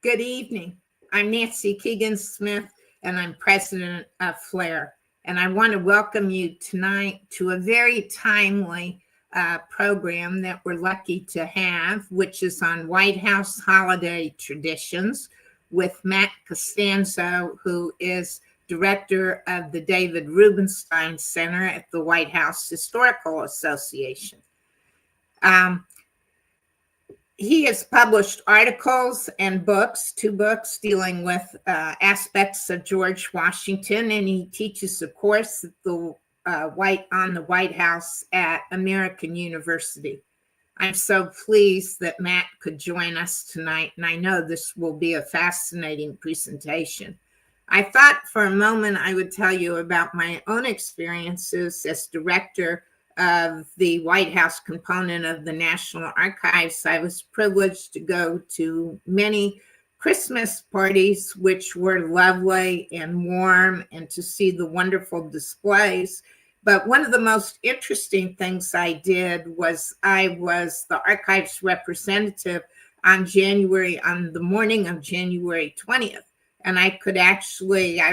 Good evening. I'm Nancy Keegan-Smith, and I'm president of FLAIR. And I want to welcome you tonight to a very timely program that we're lucky to have, which is on White House holiday traditions with Matt Costello, who is director of the David Rubenstein Center at the White House Historical Association. He has published articles and books, 2 books dealing with aspects of George Washington, and he teaches a course at the White House at American University. I'm so pleased that Matt could join us tonight, and I know this will be a fascinating presentation. I thought for a moment I would tell you about my own experiences as director of the White House component of the National Archives. I was privileged to go to many Christmas parties, which were lovely and warm, and to see the wonderful displays. But one of the most interesting things I did was I was the archives representative on the morning of January 20th. And I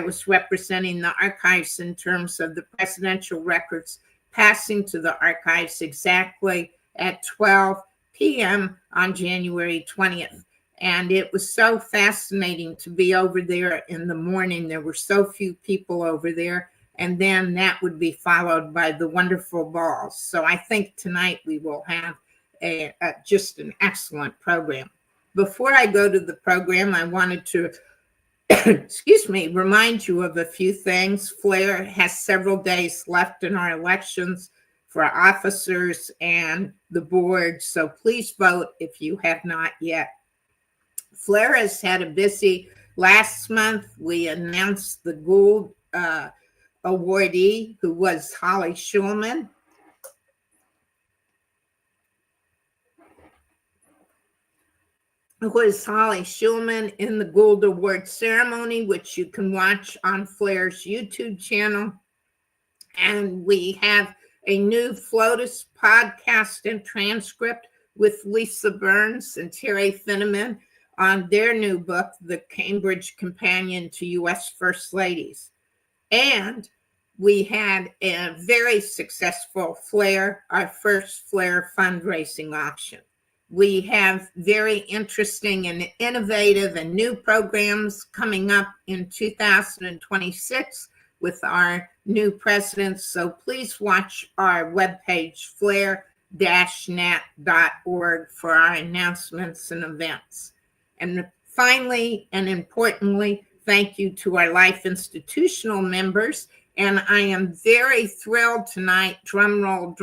was representing the archives in terms of the presidential records passing to the archives exactly at 12 p.m. on January 20th. And it was so fascinating to be over there in the morning. There were so few people over there. And then that would be followed by the wonderful balls. So I think tonight we will have just an excellent program. Before I go to the program, I wanted to remind you of a few things. FLAIR has several days left in our elections for officers and the board, so please vote if you have not yet. FLAIR has had a busy last month. We announced the Gould awardee, who was Holly Schulman. In the Gould Award ceremony, which you can watch on FLAIR's YouTube channel. And we have a new FLOTUS podcast and transcript with Lisa Burns and Terry Finneman on their new book, The Cambridge Companion to U.S. First Ladies. And we had a very successful FLAIR, our first FLAIR fundraising auction. We have very interesting and innovative and new programs coming up in 2026 with our new president. So please watch our webpage, flair-nat.org, for our announcements and events. And finally, and importantly, thank you to our Life institutional members. And I am very thrilled tonight, drum roll,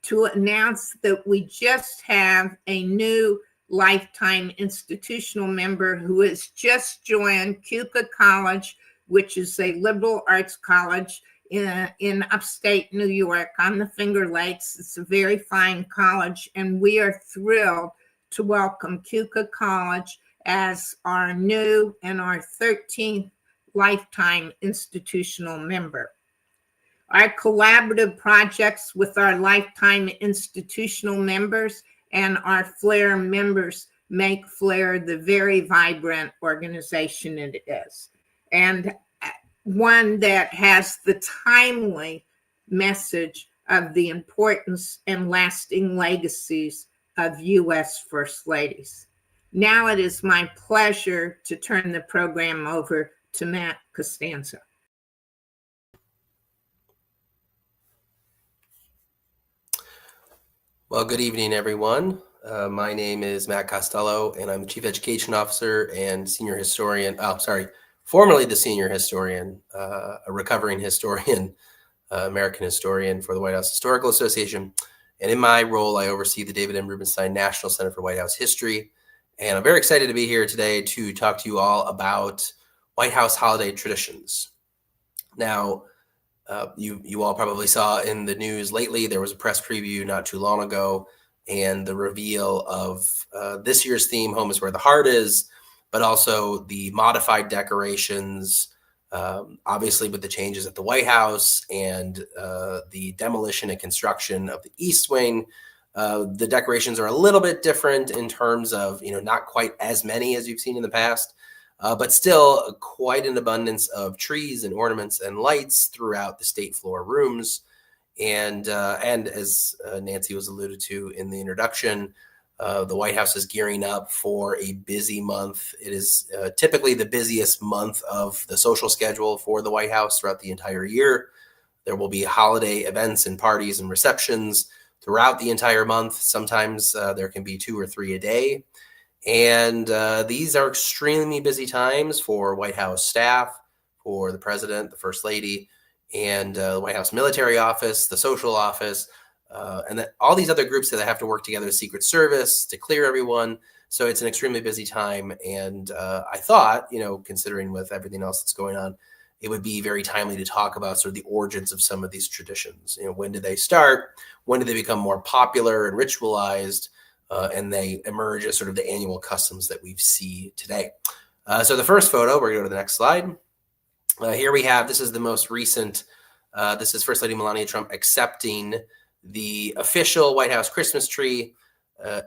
to announce that we just have a new lifetime institutional member who has just joined Keuka College, which is a liberal arts college in upstate New York on the Finger Lakes. It's a very fine college, and we are thrilled to welcome Keuka College as our new and our 13th lifetime institutional member. Our collaborative projects with our lifetime institutional members and our FLAIR members make FLAIR the very vibrant organization it is, and one that has the timely message of the importance and lasting legacies of U.S. First Ladies. Now it is my pleasure to turn the program over to Matt Costello. Well, good evening, everyone. My name is Matt Costello, and I'm the Chief Education Officer and Senior Historian. Formerly the Senior Historian, a recovering historian, American historian for the White House Historical Association. And in my role, I oversee the David M. Rubenstein National Center for White House History. And I'm very excited to be here today to talk to you all about White House holiday traditions. Now, you all probably saw in the news lately, there was a press preview not too long ago, and the reveal of this year's theme, Home is Where the Heart Is, but also the modified decorations, obviously with the changes at the White House and the demolition and construction of the East Wing, The decorations are a little bit different in terms of, not quite as many as you've seen in the past, but still quite an abundance of trees and ornaments and lights throughout the state floor rooms. And as Nancy was alluded to in the introduction, the White House is gearing up for a busy month. It is typically the busiest month of the social schedule for the White House throughout the entire year. There will be holiday events and parties and receptions throughout the entire month. Sometimes there can be 2 or 3 a day. And these are extremely busy times for White House staff, for the president, the first lady, and the White House military office, the social office, and that all these other groups that have to work together, Secret Service, to clear everyone. So it's an extremely busy time. And I thought, considering with everything else that's going on, it would be very timely to talk about sort of the origins of some of these traditions. When did they start? When did they become more popular and ritualized? And they emerge as sort of the annual customs that we see today. So the first photo, we're going to go to the next slide. Here we have, this is the most recent, this is First Lady Melania Trump accepting the official White House Christmas tree.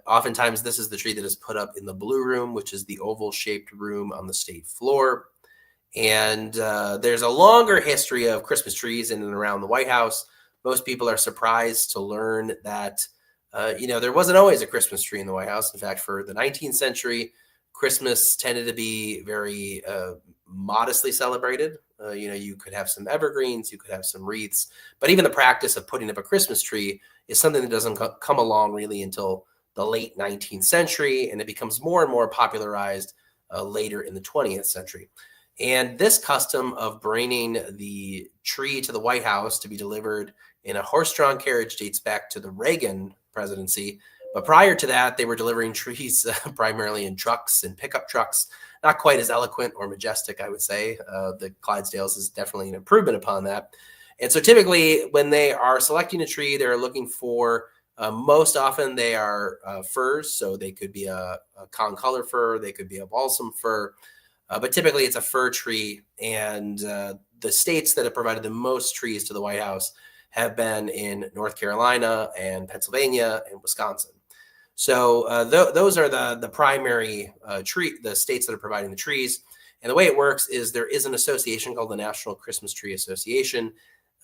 Oftentimes, this is the tree that is put up in the Blue Room, which is the oval-shaped room on the state floor. And there's a longer history of Christmas trees in and around the White House. Most people are surprised to learn that, there wasn't always a Christmas tree in the White House. In fact, for the 19th century, Christmas tended to be very modestly celebrated. You could have some evergreens, you could have some wreaths, but even the practice of putting up a Christmas tree is something that doesn't come along really until the late 19th century, and it becomes more and more popularized later in the 20th century. And this custom of bringing the tree to the White House to be delivered in a horse-drawn carriage dates back to the Reagan presidency. But prior to that, they were delivering trees primarily in trucks and pickup trucks. Not quite as eloquent or majestic, I would say. The Clydesdales is definitely an improvement upon that. And so typically when they are selecting a tree, they're looking for, most often they are firs. So they could be a con-color fir, they could be a balsam fir. But typically it's a fir tree. And the states that have provided the most trees to the White House have been in North Carolina and Pennsylvania and Wisconsin. So those are the primary the states that are providing the trees. And the way it works is there is an association called the National Christmas Tree Association.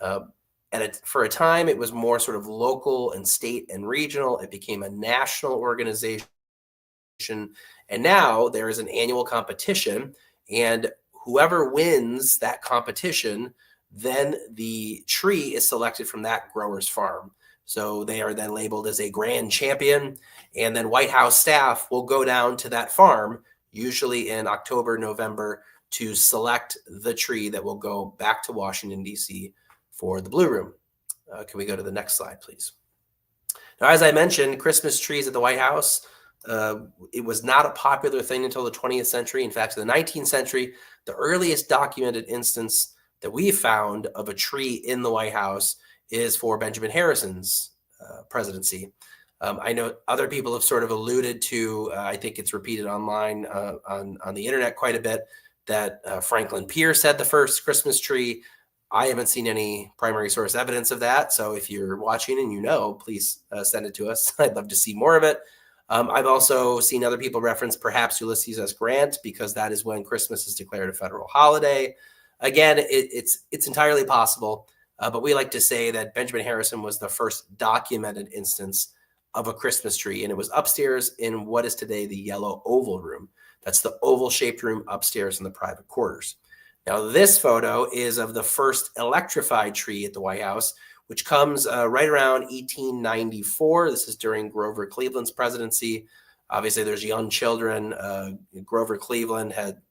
For a time, it was more sort of local and state and regional. It became a national organization. And now there is an annual competition. And whoever wins that competition, then the tree is selected from that grower's farm. So they are then labeled as a grand champion, and then White House staff will go down to that farm, usually in October, November, to select the tree that will go back to Washington, D.C. for the Blue Room. Can we go to the next slide, please? Now, as I mentioned, Christmas trees at the White House, it was not a popular thing until the 20th century. In fact, in the 19th century, the earliest documented instance that we found of a tree in the White House is for Benjamin Harrison's presidency. I know other people have sort of alluded to, I think it's repeated online on the internet quite a bit, that Franklin Pierce had the first Christmas tree. I haven't seen any primary source evidence of that. So if you're watching and please send it to us. I'd love to see more of it. I've also seen other people reference perhaps Ulysses S. Grant, because that is when Christmas is declared a federal holiday. Again, it's entirely possible. But we like to say that Benjamin Harrison was the first documented instance of a Christmas tree, and it was upstairs in what is today the Yellow Oval Room. That's the oval-shaped room upstairs in the private quarters. Now, this photo is of the first electrified tree at the White House, which comes right around 1894. This is during Grover Cleveland's presidency. Obviously, there's young children. Grover Cleveland had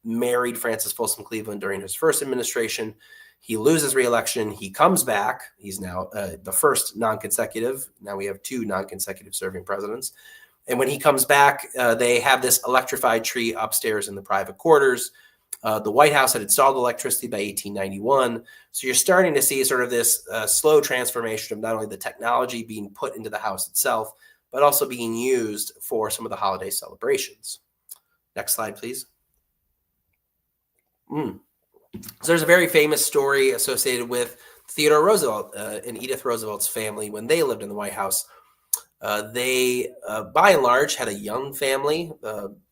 married Frances Folsom Cleveland during his first administration. He loses re-election. He comes back. He's now the first non-consecutive. Now we have 2 non-consecutive serving presidents. And when he comes back, they have this electrified tree upstairs in the private quarters. The White House had installed electricity by 1891. So you're starting to see sort of this slow transformation of not only the technology being put into the house itself, but also being used for some of the holiday celebrations. Next slide, please. So there's a very famous story associated with Theodore Roosevelt and Edith Roosevelt's family when they lived in the White House. They, by and large, had a young family.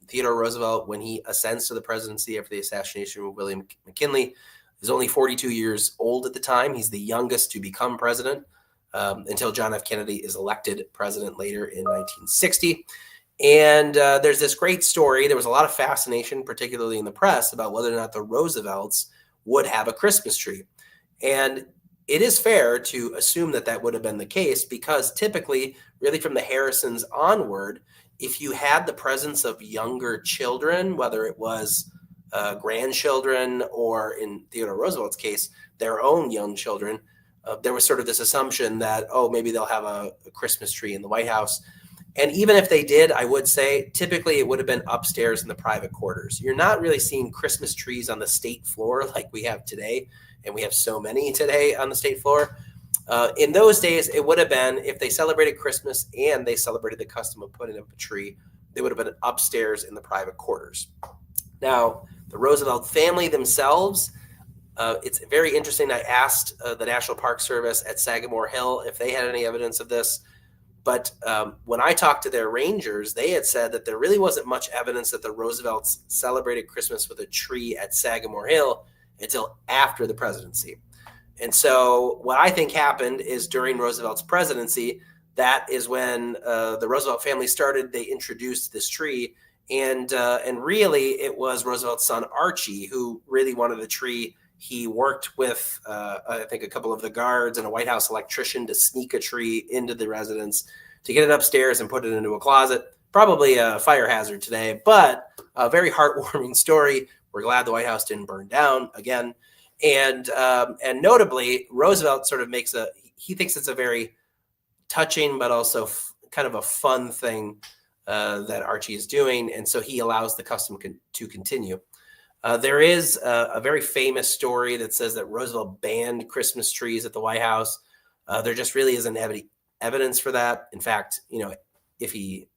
Theodore Roosevelt, when he ascends to the presidency after the assassination of William McKinley, is only 42 years old at the time. He's the youngest to become president until John F. Kennedy is elected president later in 1960. And there's this great story. There was a lot of fascination, particularly in the press, about whether or not the Roosevelts would have a Christmas tree. And it is fair to assume that that would have been the case because typically, really from the Harrisons onward, if you had the presence of younger children, whether it was grandchildren or in Theodore Roosevelt's case, their own young children, there was sort of this assumption that, oh, maybe they'll have a Christmas tree in the White House. And even if they did, I would say typically it would have been upstairs in the private quarters. You're not really seeing Christmas trees on the state floor like we have today. And we have so many today on the state floor. In those days, it would have been, if they celebrated Christmas and they celebrated the custom of putting up a tree, they would have been upstairs in the private quarters. Now, the Roosevelt family themselves, it's very interesting. I asked the National Park Service at Sagamore Hill if they had any evidence of this. But when I talked to their rangers, they had said that there really wasn't much evidence that the Roosevelts celebrated Christmas with a tree at Sagamore Hill until after the presidency. And so what I think happened is during Roosevelt's presidency, that is when the Roosevelt family started, they introduced this tree. And really it was Roosevelt's son, Archie, who really wanted the tree. He worked with, I think, a couple of the guards and a White House electrician to sneak a tree into the residence to get it upstairs and put it into a closet. Probably a fire hazard today, but a very heartwarming story. We're glad the White House didn't burn down again. And notably, Roosevelt sort of he thinks it's a very touching, but also kind of a fun thing that Archie is doing. And so he allows the custom to continue. There is a very famous story that says that Roosevelt banned Christmas trees at the White House. There just really isn't evidence for that. In fact, if he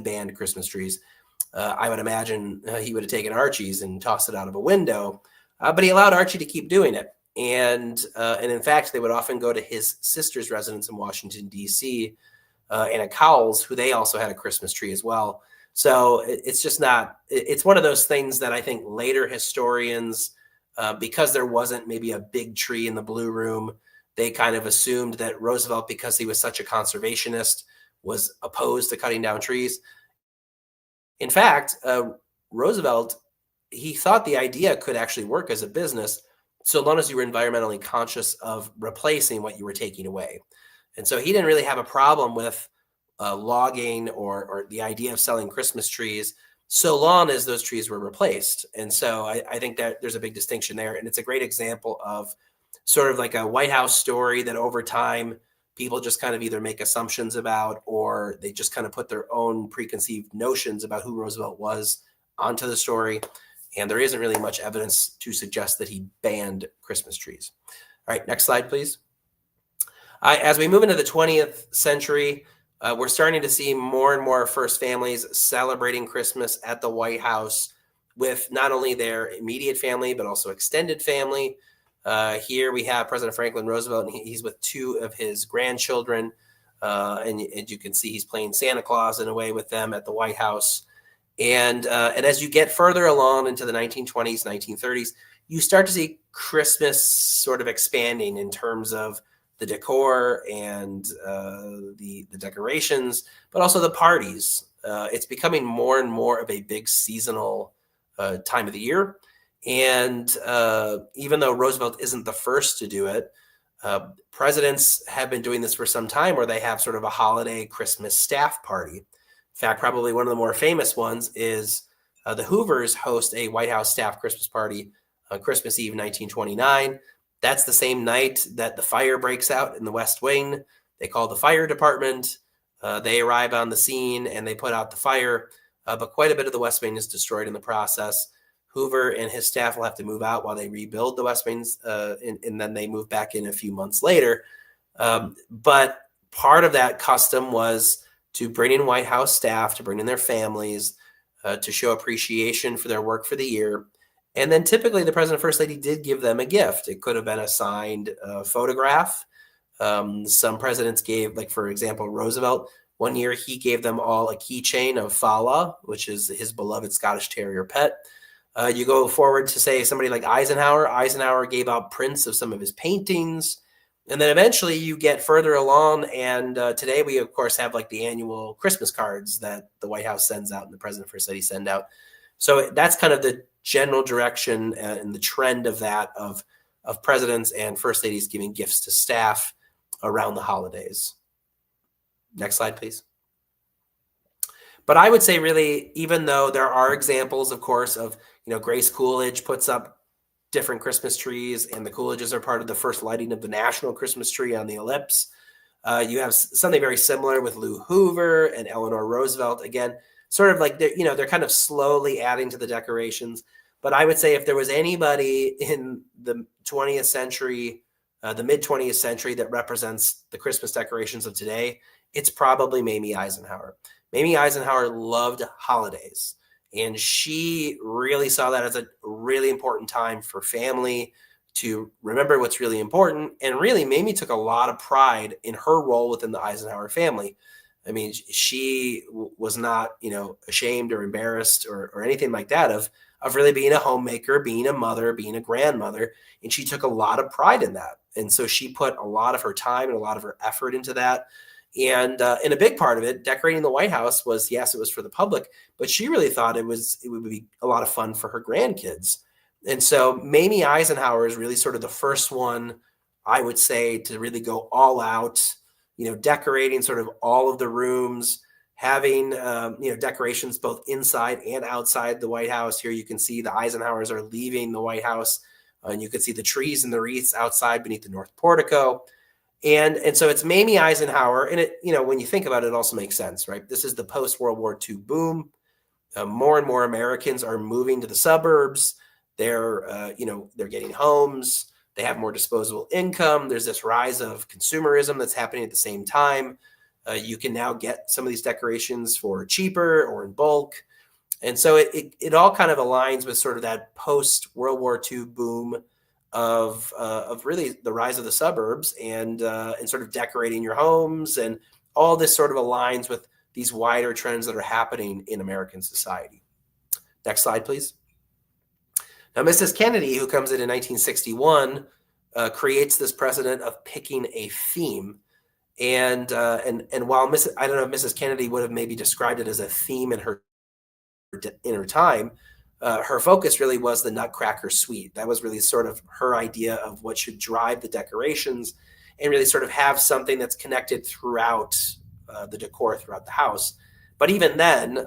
banned Christmas trees, I would imagine he would have taken Archie's and tossed it out of a window. But he allowed Archie to keep doing it. And in fact, they would often go to his sister's residence in Washington, D.C., Anna Cowles, who they also had a Christmas tree as well. So it's just not, it's one of those things that I think later historians, because there wasn't maybe a big tree in the Blue Room, they kind of assumed that Roosevelt, because he was such a conservationist, was opposed to cutting down trees. In fact, Roosevelt, he thought the idea could actually work as a business so long as you were environmentally conscious of replacing what you were taking away. And so he didn't really have a problem with logging or the idea of selling Christmas trees so long as those trees were replaced. And so I think that there's a big distinction there. And it's a great example of sort of like a White House story that over time people just kind of either make assumptions about or they just kind of put their own preconceived notions about who Roosevelt was onto the story. And there isn't really much evidence to suggest that he banned Christmas trees. All right, next slide, please. As we move into the 20th century, we're starting to see more and more first families celebrating Christmas at the White House with not only their immediate family, but also extended family. Here we have President Franklin Roosevelt, and he's with two of his grandchildren. And you can see he's playing Santa Claus in a way with them at the White House. And as you get further along into the 1920s, 1930s, you start to see Christmas sort of expanding in terms of the decor and the decorations, but also the parties. It's becoming more and more of a big seasonal time of the year. And even though Roosevelt isn't the first to do it, presidents have been doing this for some time where they have sort of a holiday Christmas staff party. In fact, probably one of the more famous ones is the Hoovers host a White House staff Christmas party on Christmas Eve, 1929. That's the same night that the fire breaks out in the West Wing. They call the fire department. They arrive on the scene and they put out the fire. But quite a bit of the West Wing is destroyed in the process. Hoover and his staff will have to move out while they rebuild the West Wings, and then they move back in a few months later. But part of that custom was to bring in White House staff, to bring in their families, to show appreciation for their work for the year. And then typically the president and first lady did give them a gift. It could have been a signed photograph. Some presidents gave, like, for example, Roosevelt One year, he gave them all a keychain of Fala, which is his beloved Scottish Terrier pet. You go forward to, say, somebody like Eisenhower. Eisenhower gave out prints of some of his paintings. And then eventually you get further along. And today we, of course, have like the annual Christmas cards that the White House sends out and the president, first lady send out. So that's kind of the general direction and the trend of that, of presidents and first ladies giving gifts to staff around the holidays. Next slide, please. But I would say, really, even though there are examples, of course, of, Grace Coolidge puts up different Christmas trees, and the Coolidges are part of the first lighting of the national Christmas tree on the Ellipse. You have something very similar with Lou Hoover and Eleanor Roosevelt. Again, sort of like they're kind of slowly adding to the decorations. But I would say if there was anybody in the 20th century, the mid 20th century, that represents the Christmas decorations of today, it's probably Mamie Eisenhower. Mamie Eisenhower loved holidays, and she really saw that as a really important time for family to remember what's really important. And really, Mamie took a lot of pride in her role within the Eisenhower family. I mean, she was not, ashamed or embarrassed or anything like that of really being a homemaker, being a mother, being a grandmother. And she took a lot of pride in that. And so she put a lot of her time and a lot of her effort into that. And a big part of it, decorating the White House, was, yes, it was for the public, but she really thought it would be a lot of fun for her grandkids. And so Mamie Eisenhower is really sort of the first one, I would say, to really go all out, decorating sort of all of the rooms, having, decorations both inside and outside the White House. Here you can see the Eisenhowers are leaving the White House, and you can see the trees and the wreaths outside beneath the North Portico. And so it's Mamie Eisenhower. And it, when you think about it, it also makes sense, right? This is the post-World War II boom. More and more Americans are moving to the suburbs. They're getting homes. They have more disposable income. There's this rise of consumerism that's happening at the same time. You can now get some of these decorations for cheaper or in bulk. And so it all kind of aligns with sort of that post-World War II boom of really the rise of the suburbs and sort of decorating your homes, and all this sort of aligns with these wider trends that are happening in American society. Next slide, please. Now, Mrs. Kennedy, who comes in 1961, creates this precedent of picking a theme. And while I don't know if Mrs. Kennedy would have maybe described it as a theme in her time, her focus really was the Nutcracker Suite. That was really sort of her idea of what should drive the decorations, and really sort of have something that's connected throughout the decor throughout the house. But even then,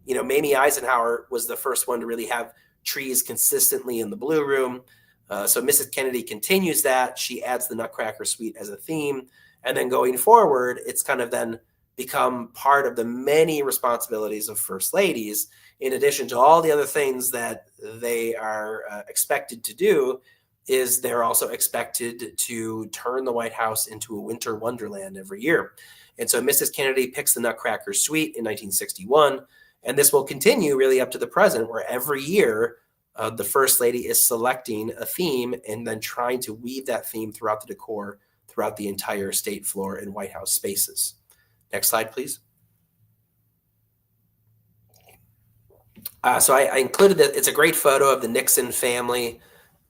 Mamie Eisenhower was the first one to really have trees consistently in the Blue Room. So Mrs. Kennedy continues that. She adds the Nutcracker Suite as a theme. And then going forward, it's kind of then become part of the many responsibilities of first ladies, in addition to all the other things that they are expected to do. Is they're also expected to turn the White House into a winter wonderland every year. And so Mrs. Kennedy picks the Nutcracker Suite in 1961, and this will continue really up to the present, where every year the First Lady is selecting a theme and then trying to weave that theme throughout the decor throughout the entire state floor and White House spaces. Next slide, please. So I included that. It's a great photo of the Nixon family.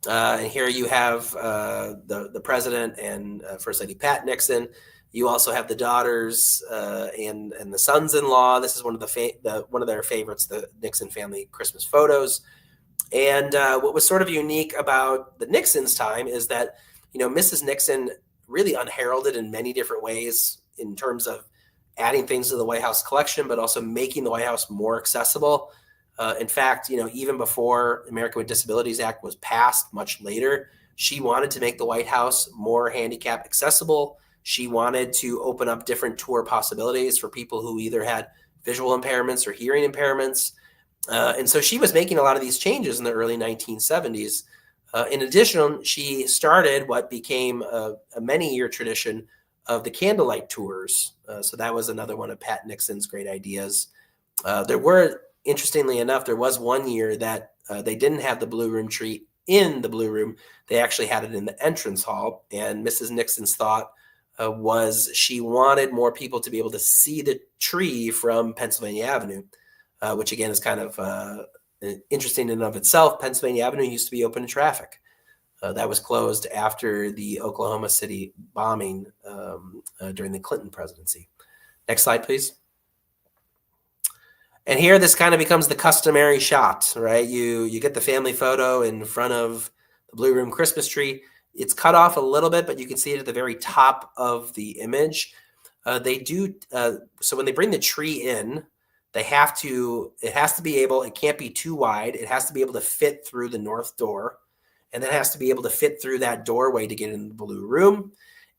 And here you have the president and First Lady Pat Nixon. You also have the daughters and the sons-in-law. This is one of one of their favorites, the Nixon family Christmas photos. And what was sort of unique about the Nixons' time is that, Mrs. Nixon really unheralded in many different ways in terms of adding things to the White House collection, but also making the White House more accessible. In fact, even before the American with Disabilities Act was passed, much later, she wanted to make the White House more handicap accessible. She wanted to open up different tour possibilities for people who either had visual impairments or hearing impairments. And so she was making a lot of these changes in the early 1970s. In addition, she started what became a many-year tradition of the candlelight tours. So that was another one of Pat Nixon's great ideas. Interestingly enough, there was one year that they didn't have the Blue Room tree in the Blue Room. They actually had it in the entrance hall. And Mrs. Nixon's thought was she wanted more people to be able to see the tree from Pennsylvania Avenue, which again is kind of interesting in and of itself. Pennsylvania Avenue used to be open to traffic. That was closed after the Oklahoma City bombing during the Clinton presidency. Next slide, please. And here this kind of becomes the customary shot, right? You get the family photo in front of the Blue Room Christmas tree. It's cut off a little bit, but you can see it at the very top of the image. So when they bring the tree in, it has to be able, it can't be too wide. It has to be able to fit through the north door. And then it has to be able to fit through that doorway to get in the Blue Room.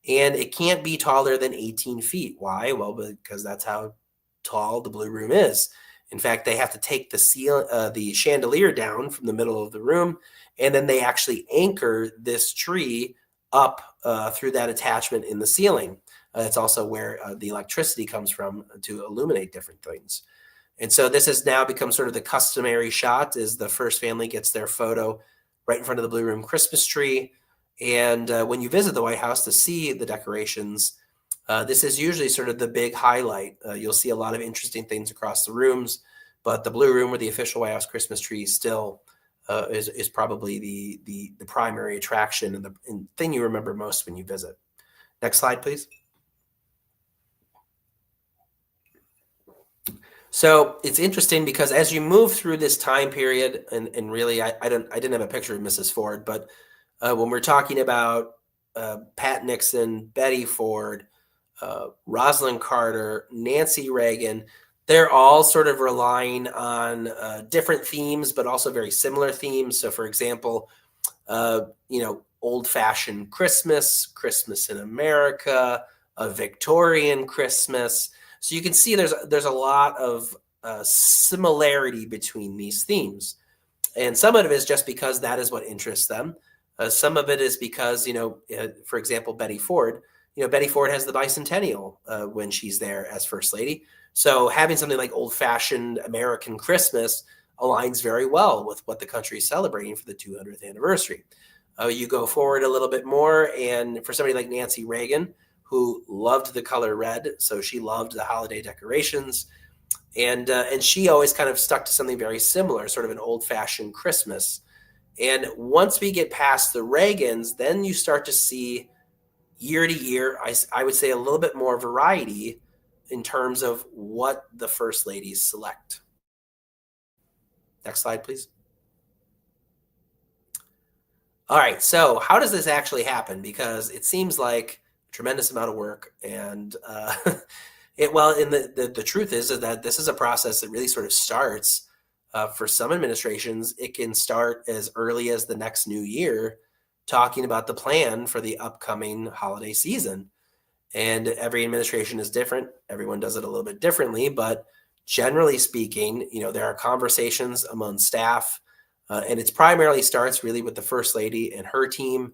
And it can't be taller than 18 feet. Why? Well, because that's how tall the Blue Room is. In fact, they have to take the chandelier down from the middle of the room, and then they actually anchor this tree up through that attachment in the ceiling. It's also where the electricity comes from to illuminate different things. And so this has now become sort of the customary shot, is the first family gets their photo right in front of the Blue Room Christmas tree. And when you visit the White House to see the decorations, this is usually sort of the big highlight. You'll see a lot of interesting things across the rooms, but the Blue Room, where the official White House Christmas tree still is probably the primary attraction and the thing you remember most when you visit. Next slide, please. So it's interesting because as you move through this time period, and really, I didn't have a picture of Mrs. Ford, but when we're talking about Pat Nixon, Betty Ford, Rosalind Carter, Nancy Reagan, they're all sort of relying on different themes, but also very similar themes. So, for example, old-fashioned Christmas, Christmas in America, a Victorian Christmas. So you can see there's a lot of similarity between these themes. And some of it is just because that is what interests them. Some of it is because, for example, Betty Ford, Betty Ford has the bicentennial when she's there as First Lady. So having something like old-fashioned American Christmas aligns very well with what the country is celebrating for the 200th anniversary. You go forward a little bit more, and for somebody like Nancy Reagan, who loved the color red, so she loved the holiday decorations, and she always kind of stuck to something very similar, sort of an old-fashioned Christmas. And once we get past the Reagans, then you start to see year to year, I would say a little bit more variety in terms of what the first ladies select. Next slide, please. All right, so how does this actually happen? Because it seems like a tremendous amount of work, and the truth is that this is a process that really sort of starts for some administrations. It can start as early as the next new year, talking about the plan for the upcoming holiday season. And every administration is different. Everyone does it a little bit differently, but generally speaking, there are conversations among staff, and it primarily starts really with the First Lady and her team.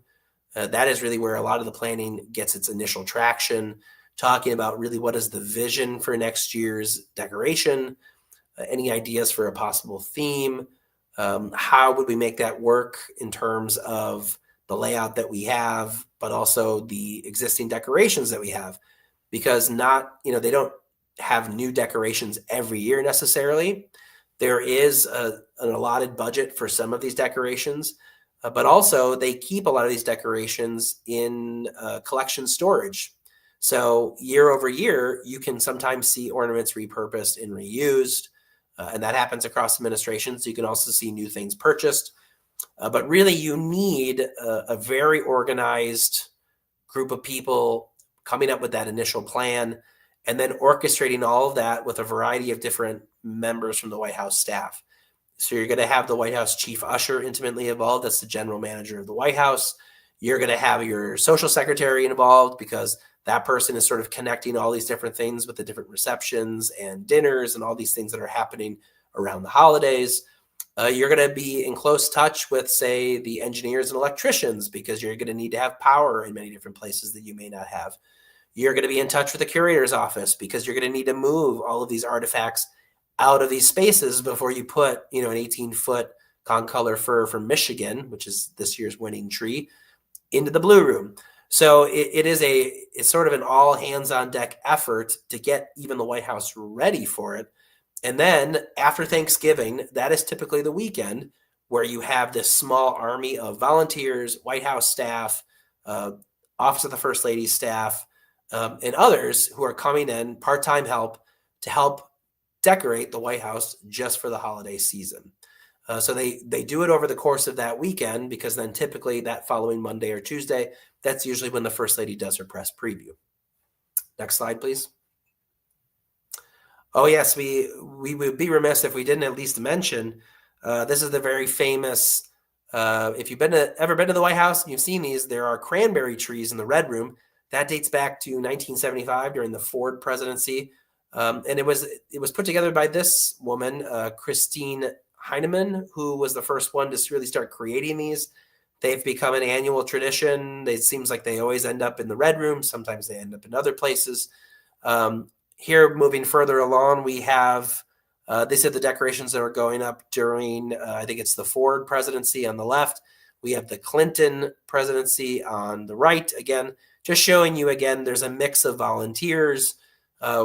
That is really where a lot of the planning gets its initial traction, talking about really what is the vision for next year's decoration, any ideas for a possible theme, how would we make that work in terms of the layout that we have, but also the existing decorations that we have, because they don't have new decorations every year necessarily. There is an allotted budget for some of these decorations, but also they keep a lot of these decorations in collection storage. So year over year, you can sometimes see ornaments repurposed and reused, and that happens across administrations. You can also see new things purchased. But really, you need a very organized group of people coming up with that initial plan and then orchestrating all of that with a variety of different members from the White House staff. So you're going to have the White House chief usher intimately involved. That's the general manager of the White House. You're going to have your social secretary involved because that person is sort of connecting all these different things with the different receptions and dinners and all these things that are happening around the holidays. You're going to be in close touch with, say, the engineers and electricians because you're going to need to have power in many different places that you may not have. You're going to be in touch with the curator's office because you're going to need to move all of these artifacts out of these spaces before you put, an 18-foot concolor fir from Michigan, which is this year's winning tree, into the Blue Room. So it's sort of an all hands on deck effort to get even the White House ready for it. And then after Thanksgiving, that is typically the weekend where you have this small army of volunteers, White House staff, uh, Office of the First Lady's staff, and others who are coming in, part-time help, to help decorate the White House just for the holiday season. So they do it over the course of that weekend, because then typically that following Monday or Tuesday, that's usually when the First Lady does her press preview. Next slide, please. Oh yes, we would be remiss if we didn't at least mention this is the very famous. If you've ever been to the White House and you've seen these, there are cranberry trees in the Red Room. That dates back to 1975 during the Ford presidency, and it was put together by this woman, Christine Heinemann, who was the first one to really start creating these. They've become an annual tradition. It seems like they always end up in the Red Room. Sometimes they end up in other places. Here, moving further along, we have, these are the decorations that are going up during, I think it's the Ford presidency on the left. We have the Clinton presidency on the right. Again, just showing you again, there's a mix of volunteers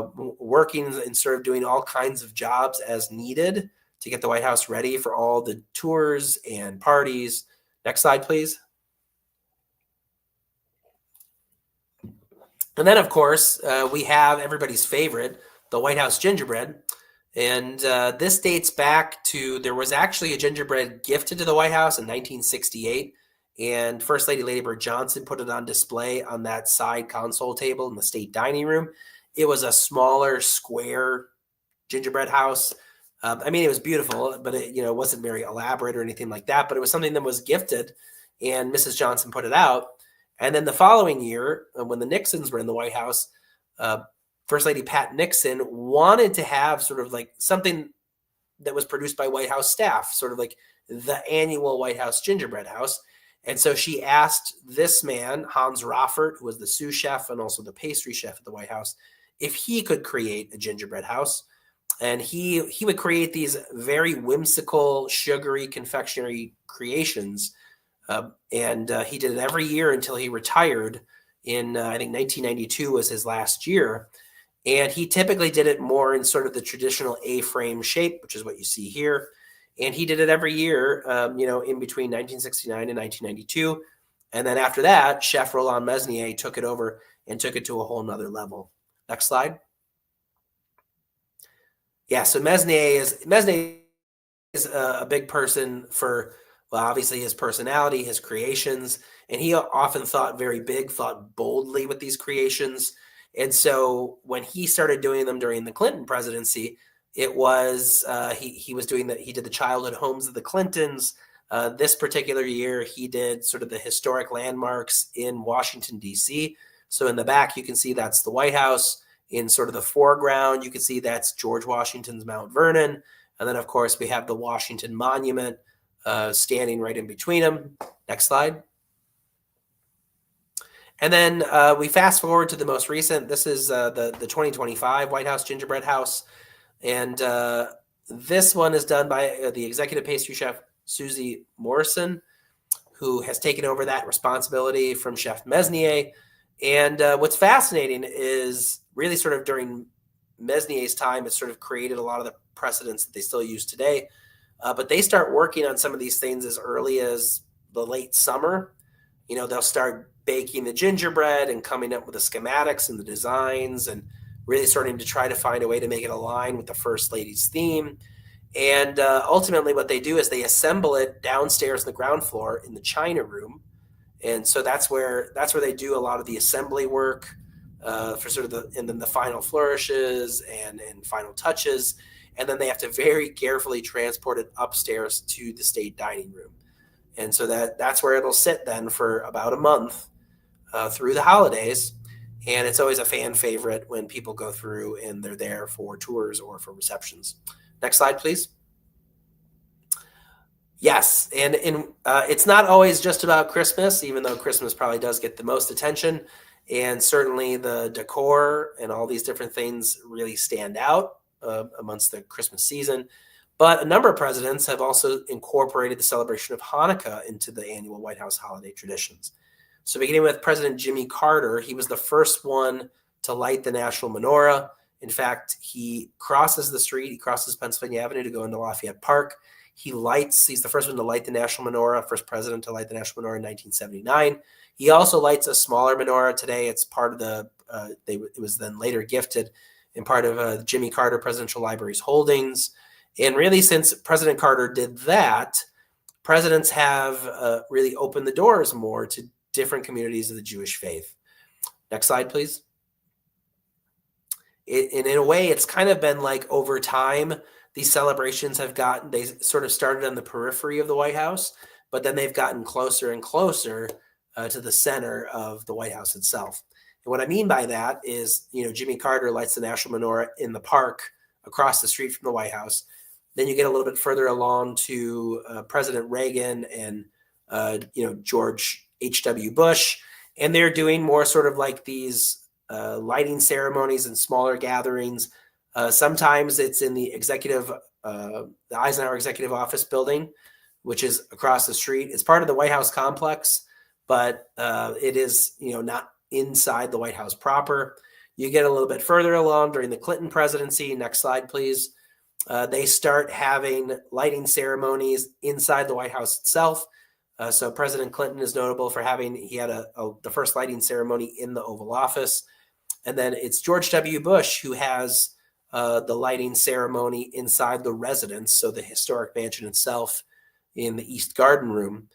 working and sort of doing all kinds of jobs as needed to get the White House ready for all the tours and parties. Next slide, please. And then, of course, we have everybody's favorite, the White House gingerbread. And this dates back to, there was actually a gingerbread gifted to the White House in 1968. And First Lady Lady Bird Johnson put it on display on that side console table in the state dining room. It was a smaller square gingerbread house. I mean, it was beautiful, but it wasn't very elaborate or anything like that. But it was something that was gifted, and Mrs. Johnson put it out. And then the following year, when the Nixons were in the White House, First Lady Pat Nixon wanted to have sort of like something that was produced by White House staff, sort of like the annual White House gingerbread house. And so she asked this man, Hans Raffert, who was the sous chef and also the pastry chef at the White House, if he could create a gingerbread house. And he would create these very whimsical, sugary confectionery creations. And he did it every year until he retired in, I think 1992 was his last year. And he typically did it more in sort of the traditional A-frame shape, which is what you see here. And he did it every year, in between 1969 and 1992. And then after that, Chef Roland Mesnier took it over and took it to a whole nother level. Next slide. Yeah, so Mesnier is a big person for, well, obviously his personality, his creations, and he often thought very big, thought boldly with these creations. And so when he started doing them during the Clinton presidency, it was he was doing that. He did the childhood homes of the Clintons. This particular year, he did sort of the historic landmarks in Washington, D.C. So in the back, you can see that's the White House. In sort of the foreground, you can see that's George Washington's Mount Vernon. And then, of course, we have the Washington Monument standing right in between them. Next slide. And then we fast forward to the most recent. This is the 2025 White House Gingerbread House. And this one is done by the executive pastry chef, Susie Morrison, who has taken over that responsibility from Chef Mesnier. And what's fascinating is really sort of during Mesnier's time, it sort of created a lot of the precedents that they still use today. But they start working on some of these things as early as the late summer. They'll start baking the gingerbread and coming up with the schematics and the designs and really starting to try to find a way to make it align with the First Lady's theme. And ultimately what they do is they assemble it downstairs on the ground floor in the China room. And so that's where they do a lot of the assembly work for sort of and then the final flourishes and final touches. And then they have to very carefully transport it upstairs to the state dining room. And so that's where it'll sit then for about a month through the holidays. And it's always a fan favorite when people go through and they're there for tours or for receptions. Next slide, please. Yes, and it's not always just about Christmas, even though Christmas probably does get the most attention. And certainly the decor and all these different things really stand out amongst the Christmas season. But a number of presidents have also incorporated the celebration of Hanukkah into the annual White House holiday traditions. So beginning with President Jimmy Carter, he was the first one to light the national menorah. In fact, he crosses the street, he crosses Pennsylvania Avenue to go into Lafayette Park. He's the first one to light the national menorah, first president to light the national menorah in 1979. He also lights a smaller menorah today. It's part of the, it was then later gifted in part of Jimmy Carter Presidential Library's holdings. And really, since President Carter did that, presidents have really opened the doors more to different communities of the Jewish faith. Next slide, please. And in a way, it's kind of been like over time, these celebrations they sort of started on the periphery of the White House, but then they've gotten closer and closer to the center of the White House itself. And what I mean by that is, Jimmy Carter lights the national menorah in the park across the street from the White House. Then you get a little bit further along to President Reagan and, George H.W. Bush. And they're doing more sort of like these lighting ceremonies and smaller gatherings. Sometimes it's in the Eisenhower Executive Office building, which is across the street. It's part of the White House complex, but it is, not inside the White House proper. You get a little bit further along during the Clinton presidency. Next slide, please. They start having lighting ceremonies inside the White House itself. So President Clinton is notable for he had the first lighting ceremony in the Oval Office. And then it's George W. Bush who has the lighting ceremony inside the residence, so the historic mansion itself in the East Garden Room.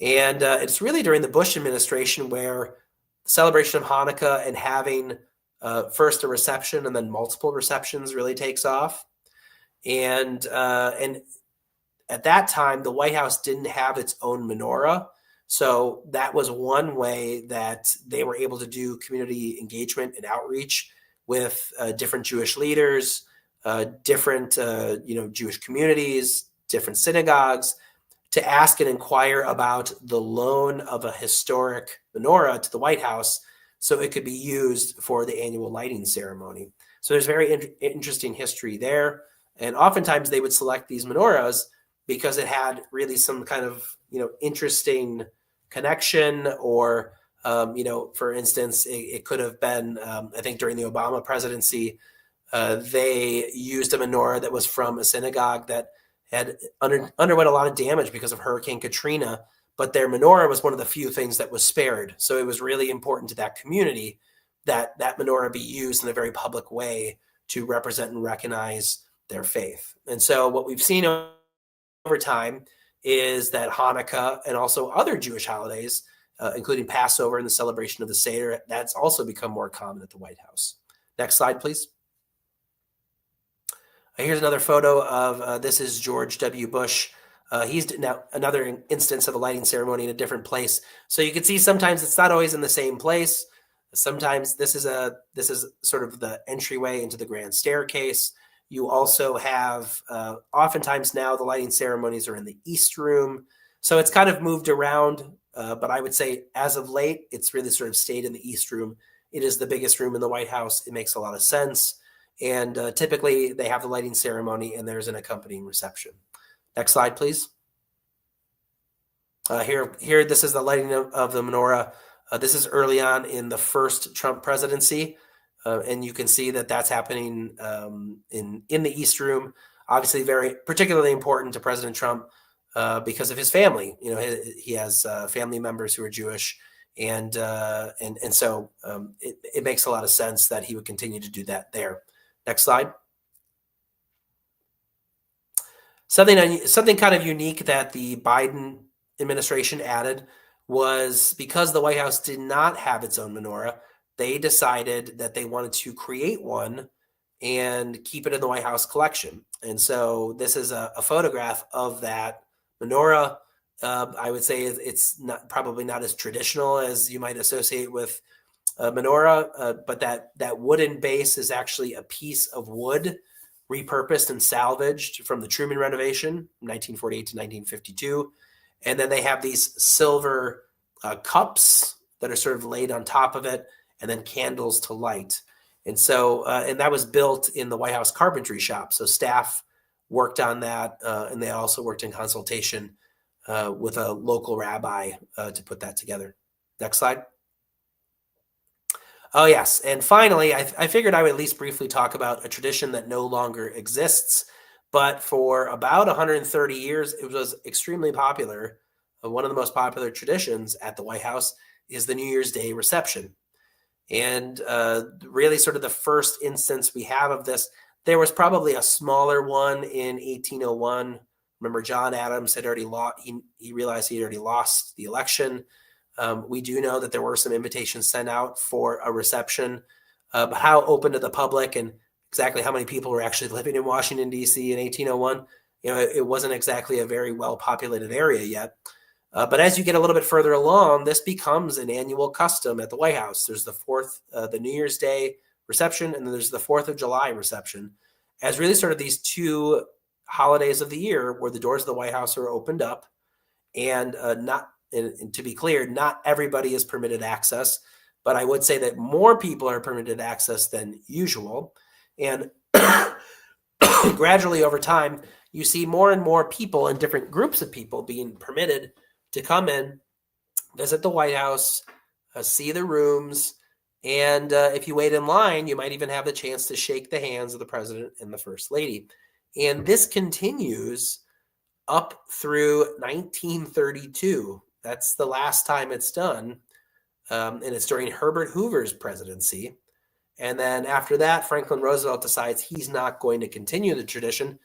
And it's really during the Bush administration where the celebration of Hanukkah and having first a reception and then multiple receptions really takes off. And at that time, the White House didn't have its own menorah. So that was one way that they were able to do community engagement and outreach with different Jewish leaders, different Jewish communities, different synagogues, to ask and inquire about the loan of a historic menorah to the White House so it could be used for the annual lighting ceremony. So there's very interesting history there. And oftentimes they would select these menorahs because it had really some kind of, interesting connection or, for instance, it could have been, I think during the Obama presidency, they used a menorah that was from a synagogue that had underwent a lot of damage because of Hurricane Katrina, but their menorah was one of the few things that was spared. So it was really important to that community that that menorah be used in a very public way to represent and recognize their faith. And so what we've seen over time is that Hanukkah and also other Jewish holidays, including Passover and the celebration of the Seder, that's also become more common at the White House. Next slide, please. Here's another photo of, this is George W. Bush. He's now another instance of a lighting ceremony in a different place. So you can see sometimes it's not always in the same place. Sometimes this is sort of the entryway into the grand staircase. You also have, oftentimes now the lighting ceremonies are in the East Room. So it's kind of moved around, but I would say as of late, it's really sort of stayed in the East Room. It is the biggest room in the White House. It makes a lot of sense. And typically they have the lighting ceremony and there's an accompanying reception. Next slide, please. Here, this is the lighting of the menorah. This is early on in the first Trump presidency. And you can see that that's happening in the East Room. Obviously, particularly important to President Trump because of his family. He has family members who are Jewish, and so it makes a lot of sense that he would continue to do that there. Next slide. Something kind of unique that the Biden administration added was because the White House did not have its own menorah, they decided that they wanted to create one and keep it in the White House collection. And so this is a photograph of that menorah. I would say it's probably not as traditional as you might associate with a menorah, but that wooden base is actually a piece of wood repurposed and salvaged from the Truman renovation, 1948 to 1952. And then they have these silver cups that are sort of laid on top of it, and then candles to light. And so, and that was built in the White House carpentry shop. So staff worked on that, and they also worked in consultation with a local rabbi to put that together. Next slide. Oh, yes. And finally, I figured I would at least briefly talk about a tradition that no longer exists, but for about 130 years, it was extremely popular. One of the most popular traditions at the White House is the New Year's Day reception. And really sort of the first instance we have of this, there was probably a smaller one in 1801. Remember, John Adams had already lost, he realized he had already lost the election. We do know that there were some invitations sent out for a reception, but how open to the public and exactly how many people were actually living in Washington, D.C. in 1801, it wasn't exactly a very well-populated area yet. But as you get a little bit further along, this becomes an annual custom at the White House. There's the New Year's Day reception, and then there's the 4th of July reception, as really sort of these two holidays of the year where the doors of the White House are opened up, and and to be clear, not everybody is permitted access, but I would say that more people are permitted access than usual. And gradually over time, you see more and more people and different groups of people being permitted to come in, visit the White House, see the rooms, and if you wait in line, you might even have the chance to shake the hands of the president and the first lady. And this continues up through 1932. That's the last time it's done, and it's during Herbert Hoover's presidency. And then after that, Franklin Roosevelt decides he's not going to continue the tradition.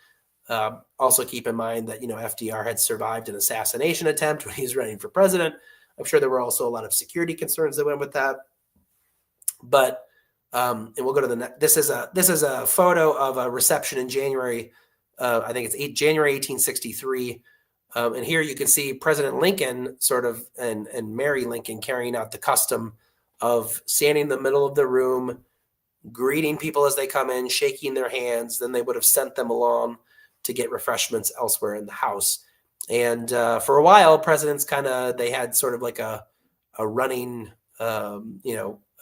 Also keep in mind that, FDR had survived an assassination attempt when he was running for president. I'm sure there were also a lot of security concerns that went with that. But, and we'll go to the next. This is a photo of a reception in January. I think it's January 1863. And here you can see President Lincoln and Mary Lincoln carrying out the custom of standing in the middle of the room, greeting people as they come in, shaking their hands. Then they would have sent them along to get refreshments elsewhere in the house. And for a while, presidents they had sort of like a running, kind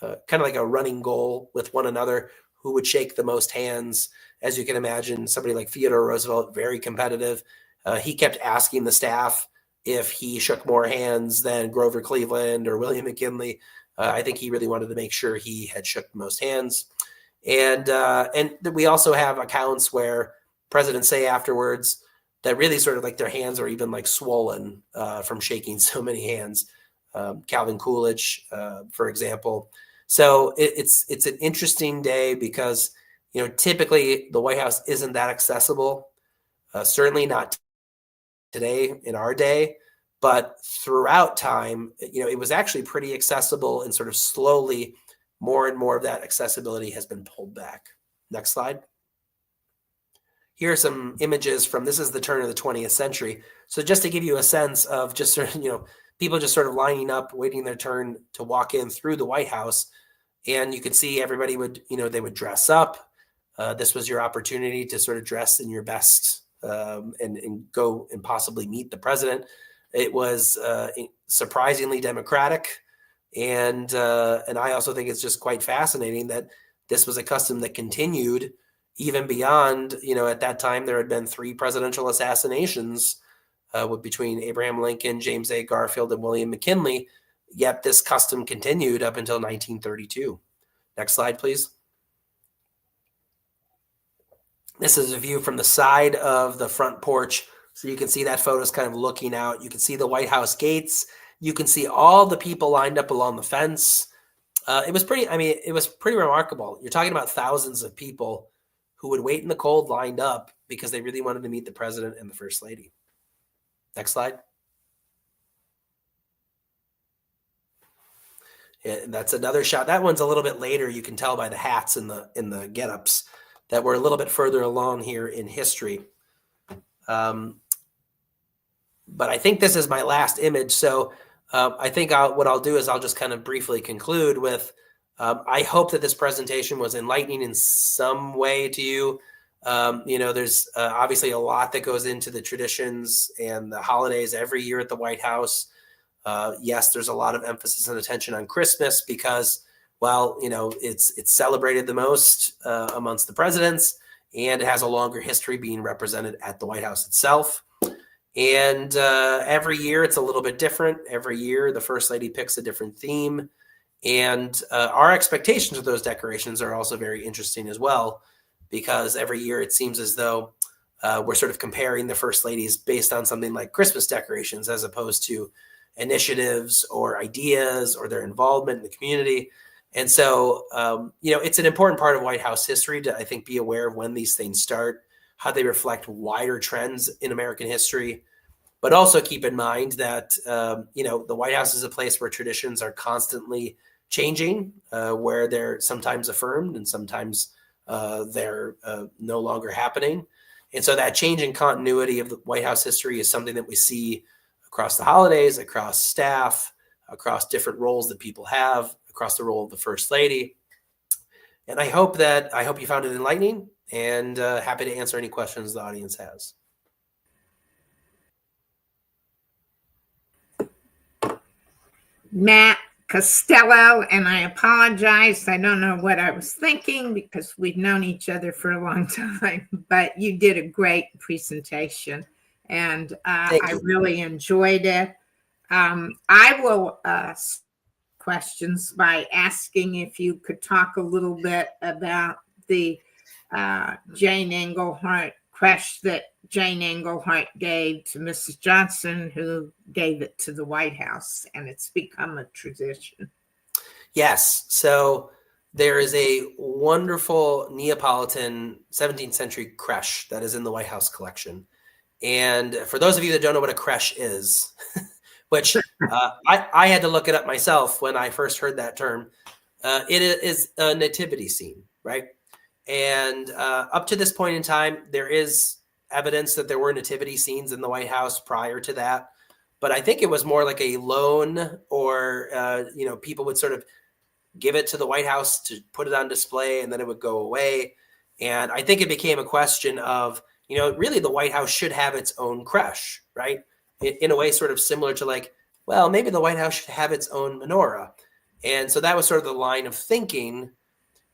of like a running goal with one another, who would shake the most hands. As you can imagine, somebody like Theodore Roosevelt, very competitive. He kept asking the staff if he shook more hands than Grover Cleveland or William McKinley. I think he really wanted to make sure he had shook the most hands. And we also have accounts where presidents say afterwards that really sort of like their hands are even like swollen from shaking so many hands. Calvin Coolidge, for example. So it's an interesting day because, typically the White House isn't that accessible. Certainly not today in our day, but throughout time, it was actually pretty accessible, and sort of slowly more and more of that accessibility has been pulled back. Next slide. Here are some images this is the turn of the 20th century. So just to give you a sense of just sort of, people just sort of lining up, waiting their turn to walk in through the White House. And you could see everybody would, they would dress up. This was your opportunity to sort of dress in your best and go and possibly meet the president. It was surprisingly democratic. And I also think it's just quite fascinating that this was a custom that continued even beyond, at that time, there had been 3 presidential assassinations between Abraham Lincoln, James A. Garfield, and William McKinley. Yet this custom continued up until 1932. Next slide, please. This is a view from the side of the front porch. So you can see that photo is kind of looking out. You can see the White House gates. You can see all the people lined up along the fence. It was pretty remarkable. You're talking about thousands of people who would wait in the cold lined up because they really wanted to meet the president and the first lady. Next slide. Yeah, that's another shot. That one's a little bit later. You can tell by the hats and the get-ups that we're a little bit further along here in history. But I think this is my last image. So I think what I'll do is I'll just kind of briefly conclude with, I hope that this presentation was enlightening in some way to you. There's obviously a lot that goes into the traditions and the holidays every year at the White House. Yes, there's a lot of emphasis and attention on Christmas because, well, it's celebrated the most amongst the presidents, and it has a longer history being represented at the White House itself. And every year it's a little bit different. Every year the First Lady picks a different theme. And our expectations of those decorations are also very interesting as well, because every year it seems as though we're sort of comparing the First Ladies based on something like Christmas decorations as opposed to initiatives or ideas or their involvement in the community. And so, it's an important part of White House history to, I think, be aware of when these things start, how they reflect wider trends in American history, but also keep in mind that, the White House is a place where traditions are constantly changing, where they're sometimes affirmed and sometimes they're no longer happening. And so that change in continuity of the White House history is something that we see across the holidays, across staff, across different roles that people have, across the role of the First Lady. And I hope you found it enlightening, and happy to answer any questions the audience has. Matt Costello, and I apologize. I don't know what I was thinking because we've known each other for a long time, but you did a great presentation, and I really enjoyed it. I will ask questions by asking if you could talk a little bit about the Jane Engelhart creche that Jane Engelhart gave to Mrs. Johnson, who gave it to the White House, and it's become a tradition. Yes. So there is a wonderful Neapolitan 17th century creche that is in the White House collection. And for those of you that don't know what a creche is, which I had to look it up myself when I first heard that term, it is a nativity scene, right? And up to this point in time, there is evidence that there were nativity scenes in the White House prior to that. But I think it was more like a loan, or, people would sort of give it to the White House to put it on display, and then it would go away. And I think it became a question of, really the White House should have its own creche, right? In a way, sort of similar to like, well, maybe the White House should have its own menorah. And so that was sort of the line of thinking.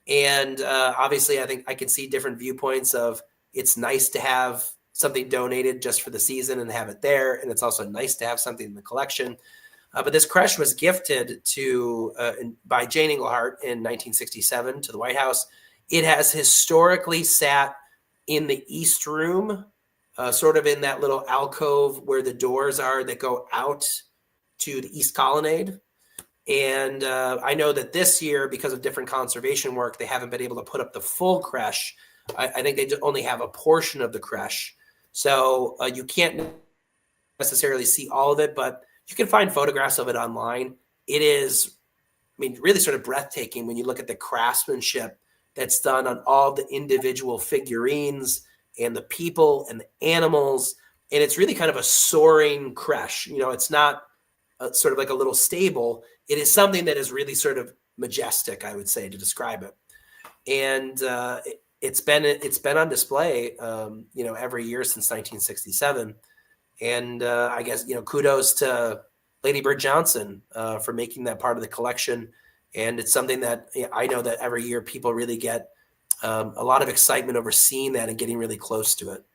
And obviously, I think I can see different viewpoints of, it's nice to have something donated just for the season and have it there. And it's also nice to have something in the collection. But this creche was gifted by Jane Engelhart in 1967 to the White House. It has historically sat in the East Room, sort of in that little alcove where the doors are that go out to the East Colonnade. And I know that this year, because of different conservation work, they haven't been able to put up the full creche. I think they only have a portion of the creche. So you can't necessarily see all of it, but you can find photographs of it online. It is, really sort of breathtaking when you look at the craftsmanship that's done on all the individual figurines and the people and the animals. And it's really kind of a soaring creche. It's not sort of like a little stable. It is something that is really sort of majestic, I would say, to describe it. And it's been on display, every year since 1967. And I guess, kudos to Lady Bird Johnson for making that part of the collection. And it's something that I know that every year people really get a lot of excitement over seeing that and getting really close to it.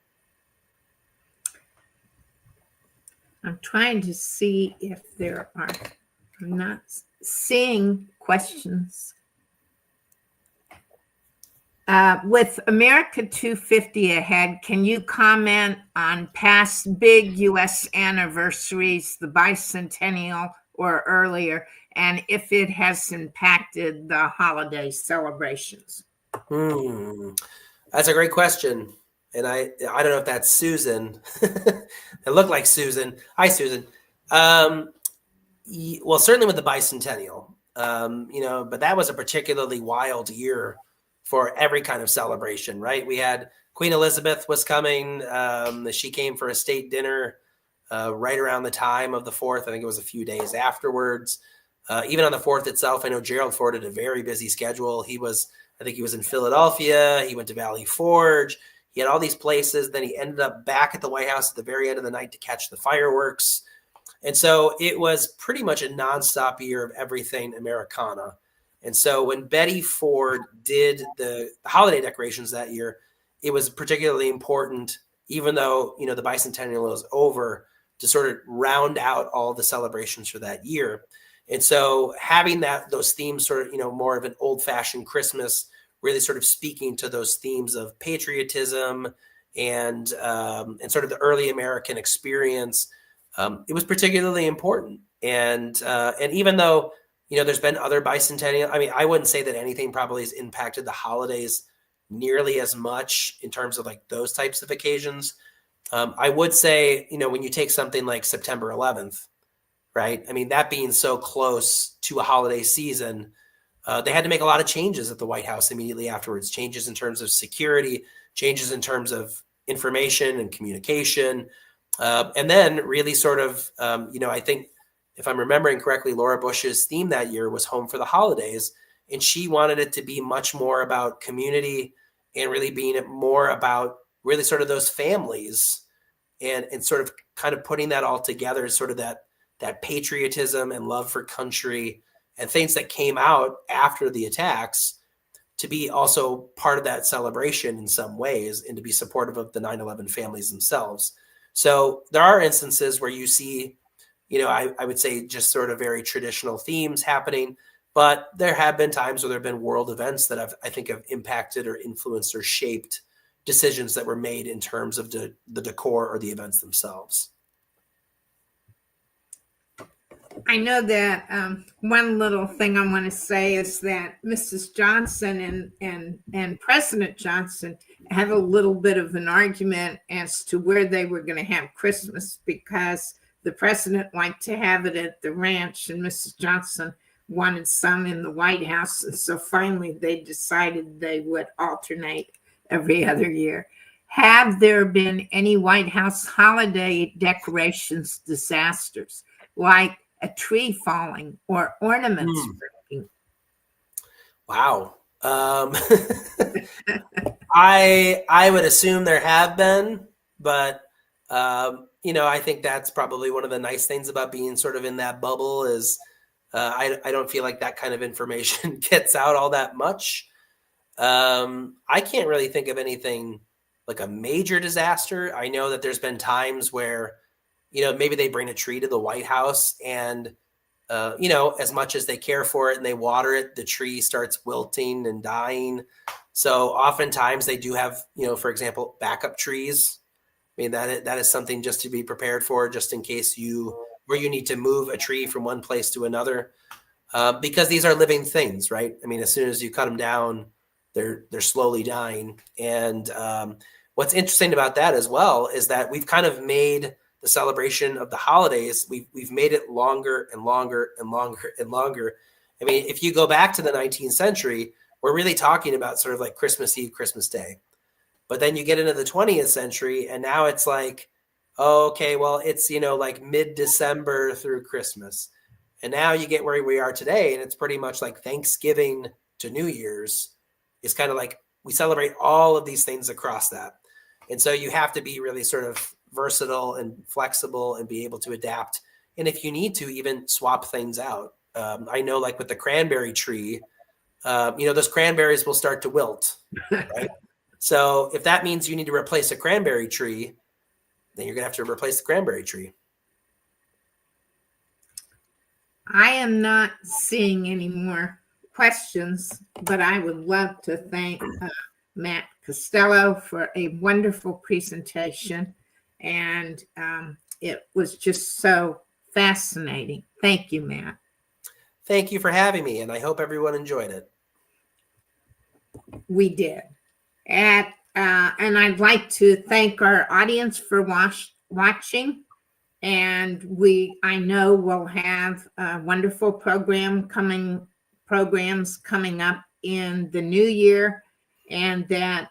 I'm trying to see if there are, I'm not seeing questions. With America 250 ahead, can you comment on past big U.S. anniversaries, the bicentennial or earlier, and if it has impacted the holiday celebrations? That's a great question. And I don't know if that's Susan. It looked like Susan. Hi, Susan. Well, certainly with the bicentennial, but that was a particularly wild year for every kind of celebration, right? We had Queen Elizabeth was coming. She came for a state dinner right around the time of the 4th. I think it was a few days afterwards. Even on the 4th itself, I know Gerald Ford had a very busy schedule. I think he was in Philadelphia. He went to Valley Forge. He had all these places. Then he ended up back at the White House at the very end of the night to catch the fireworks. And so it was pretty much a nonstop year of everything Americana. And so when Betty Ford did the holiday decorations that year, it was particularly important even though, the bicentennial is over, to sort of round out all the celebrations for that year. And so having those themes sort of, more of an old fashioned Christmas, really sort of speaking to those themes of patriotism and sort of the early American experience, it was particularly important. And even though, there's been other bicentennial, I mean, I wouldn't say that anything probably has impacted the holidays nearly as much in terms of like those types of occasions. I would say, when you take something like September 11th, right? I mean, that being so close to a holiday season, they had to make a lot of changes at the White House immediately afterwards, changes in terms of security, changes in terms of information and communication. And then really sort of, I think if I'm remembering correctly, Laura Bush's theme that year was Home for the Holidays. And she wanted it to be much more about community and really being more about really sort of those families and sort of kind of putting that all together, sort of that patriotism and love for country and things that came out after the attacks to be also part of that celebration in some ways and to be supportive of the 9/11 families themselves. So there are instances where you see, I would say just sort of very traditional themes happening, but there have been times where there have been world events that I think have impacted or influenced or shaped decisions that were made in terms of the decor or the events themselves. I know that one little thing I want to say is that Mrs. Johnson and President Johnson had a little bit of an argument as to where they were going to have Christmas, because the president liked to have it at the ranch and Mrs. Johnson wanted some in the White House. And so finally they decided they would alternate every other year. Have there been any White House holiday decorations disasters, like a tree falling or ornaments breaking? Wow. I would assume there have been, but I think that's probably one of the nice things about being sort of in that bubble is I don't feel like that kind of information gets out all that much. I can't really think of anything like a major disaster. I know that there's been times where, maybe they bring a tree to the White House and, as much as they care for it and they water it, the tree starts wilting and dying. So oftentimes they do have, for example, backup trees. I mean, that is something just to be prepared for, just in case you need to move a tree from one place to another, because these are living things, right? I mean, as soon as you cut them down, they're slowly dying. And what's interesting about that as well is that we've kind of made the celebration of the holidays, we've made it longer and longer and longer and longer. I mean, if you go back to the 19th century, we're really talking about sort of like Christmas Eve, Christmas Day. But then you get into the 20th century and now it's like, oh, okay, well, it's, like mid-December through Christmas. And now you get where we are today. And it's pretty much like Thanksgiving to New Year's. It's kind of like we celebrate all of these things across that. And so you have to be really sort of versatile and flexible and be able to adapt. And if you need to, even swap things out. I know like with the cranberry tree, those cranberries will start to wilt, right? So if that means you need to replace a cranberry tree, then you're going to have to replace the cranberry tree. I am not seeing any more questions, but I would love to thank Matt Costello for a wonderful presentation. And it was just so fascinating. Thank you, Matt. Thank you for having me, and I hope everyone enjoyed it. We did. And I'd like to thank our audience for watching. And I know we'll have wonderful programs coming up in the new year. And that,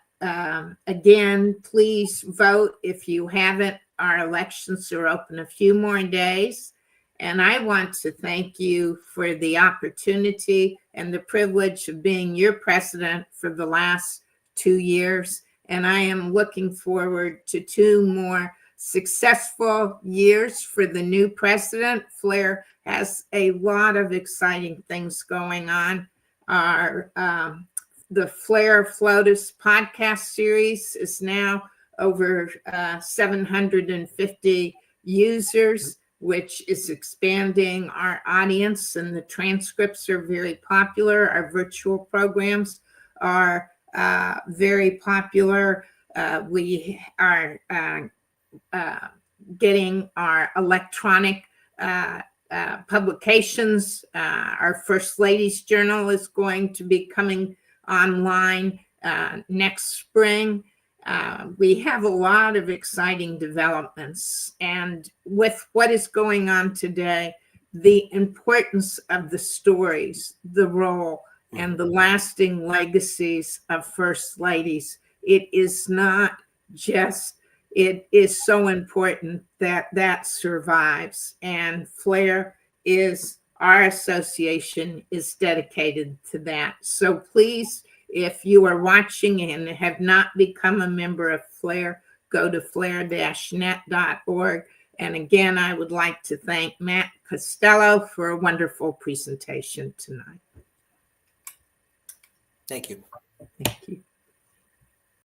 again, please vote if you haven't. Our elections are open a few more days. And I want to thank you for the opportunity and the privilege of being your president for the last 2 years. And I am looking forward to 2 more successful years for the new president. Flair has a lot of exciting things going on. The Flair FLOTUS podcast series is now over 750 users, which is expanding our audience, and the transcripts are very popular. Our virtual programs are very popular. We are getting our electronic publications. Our First Ladies Journal is going to be coming online next spring. We have a lot of exciting developments, and with what is going on today, the importance of the stories, the role, and the lasting legacies of First Ladies, it is not just, it is so important that that survives, and FLAIR is, our association is dedicated to that. So please, if you are watching and have not become a member of FLAIR, go to flair-net.org. And again, I would like to thank Matt Costello for a wonderful presentation tonight. Thank you. Thank you.